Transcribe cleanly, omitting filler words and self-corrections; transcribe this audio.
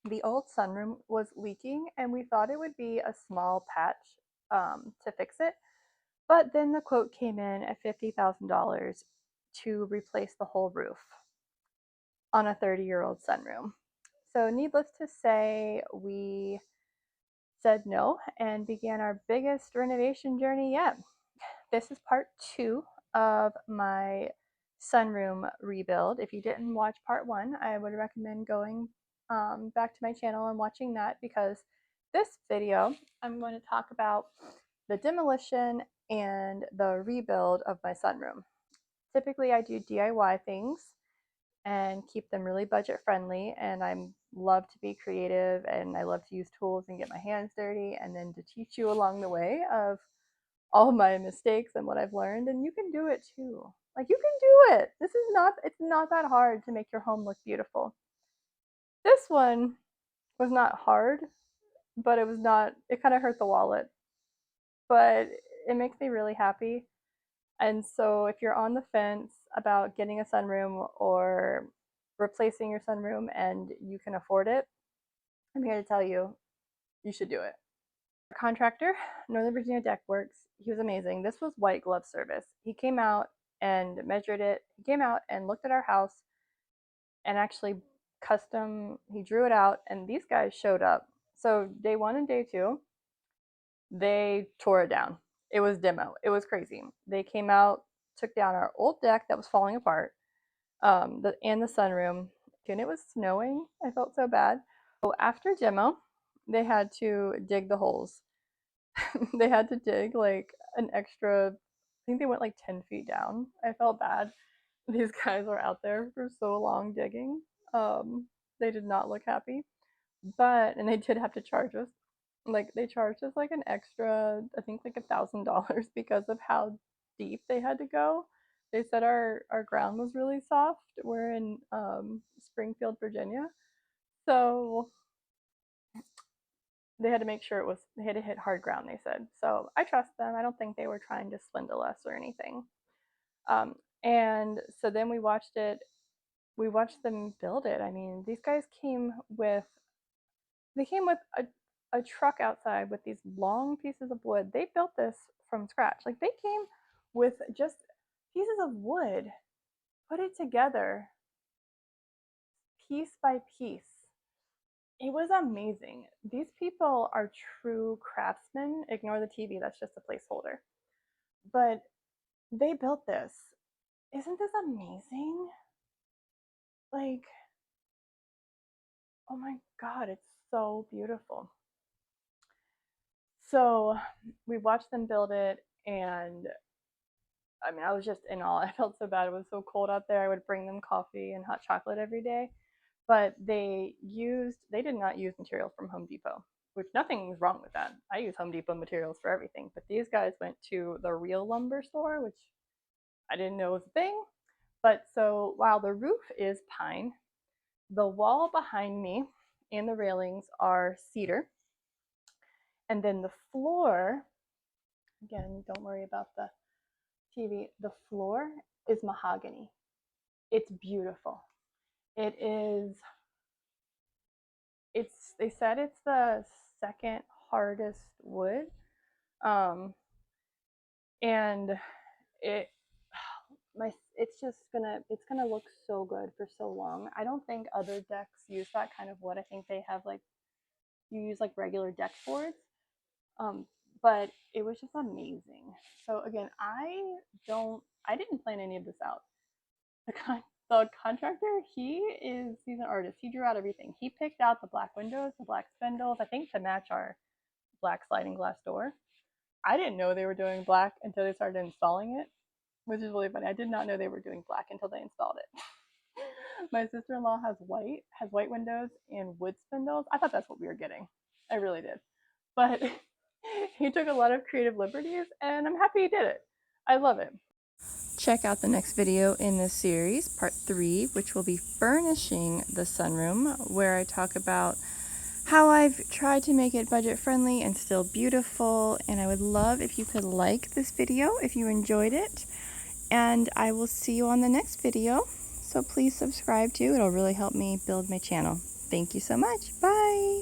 The old sunroom was leaking and we thought it would be a small patch to fix it. But then the quote came in at $50,000 to replace the whole roof on a 30-year-old sunroom. So needless to say, we said no and began our biggest renovation journey yet. This is part 2 of my sunroom rebuild. If you didn't watch part 1, I would recommend going back to my channel and watching that, because this video I'm going to talk about the demolition and the rebuild of my sunroom. Typically I do DIY things and keep them really budget friendly, and I love to be creative and I love to use tools and get my hands dirty, and then to teach you along the way of all my mistakes and what I've learned. And you can do it too. Like, you can do it. It's not that hard to make your home look beautiful. This one was not hard, but it kind of hurt the wallet, but it makes me really happy. And so if you're on the fence about getting a sunroom or replacing your sunroom and you can afford it, I'm here to tell you, you should do it. Our contractor, Northern Virginia Deck Works, he was amazing. This was white glove service. He came out and measured it. He came out and looked at our house and actually he drew it out, and these guys showed up. So day 1 and day 2, they tore it down. It was demo. It was crazy. They came out, took down our old deck that was falling apart, and the sunroom, and it was snowing. I felt so bad. So after demo, they had to dig the holes. They had to dig like an extra, I think they went like 10 feet down. I felt bad. These guys were out there for so long digging. They did not look happy, and they did have to charge us. Like, they charged us like an extra, I think like $1,000 because of how deep they had to go. They said our ground was really soft. We're in Springfield, Virginia, so they had to make sure they had to hit hard ground, they said. So I trust them. I don't think they were trying to swindle us or anything. And so then we watched them build it. I mean, these guys came with a truck outside with these long pieces of wood. They built this from scratch. Like, they came with just pieces of wood, put it together piece by piece. It was amazing. These people are true craftsmen. Ignore the TV, that's just a placeholder. But they built this. Isn't this amazing? Like, oh my God, it's so beautiful. So we watched them build it, and I mean, I was just in awe. I felt so bad. It was so cold out there. I would bring them coffee and hot chocolate every day. But they did not use materials from Home Depot, which nothing's wrong with that. I use Home Depot materials for everything. But these guys went to the real lumber store, which I didn't know was a thing. But so while the roof is pine, the wall behind me and the railings are cedar. And then the floor, again, don't worry about the TV, the floor is mahogany. It's beautiful. They said it's the second hardest wood. And it's gonna look so good for so long. I don't think other decks use that kind of wood. I think they have you use regular deck boards. But it was just amazing. So again, I didn't plan any of this out. The contractor, he's an artist. He drew out everything. He picked out the black windows, the black spindles, I think to match our black sliding glass door. I didn't know they were doing black until they started installing it, which is really funny. I did not know they were doing black until they installed it. My sister-in-law has white windows and wood spindles. I thought that's what we were getting. I really did. But he took a lot of creative liberties, and I'm happy he did it. I love it. Check out the next video in this series, part 3, which will be furnishing the sunroom, where I talk about how I've tried to make it budget friendly and still beautiful. And I would love if you could like this video if you enjoyed it, and I will see you on the next video. So please subscribe too. It'll really help me build my channel. Thank you so much. Bye.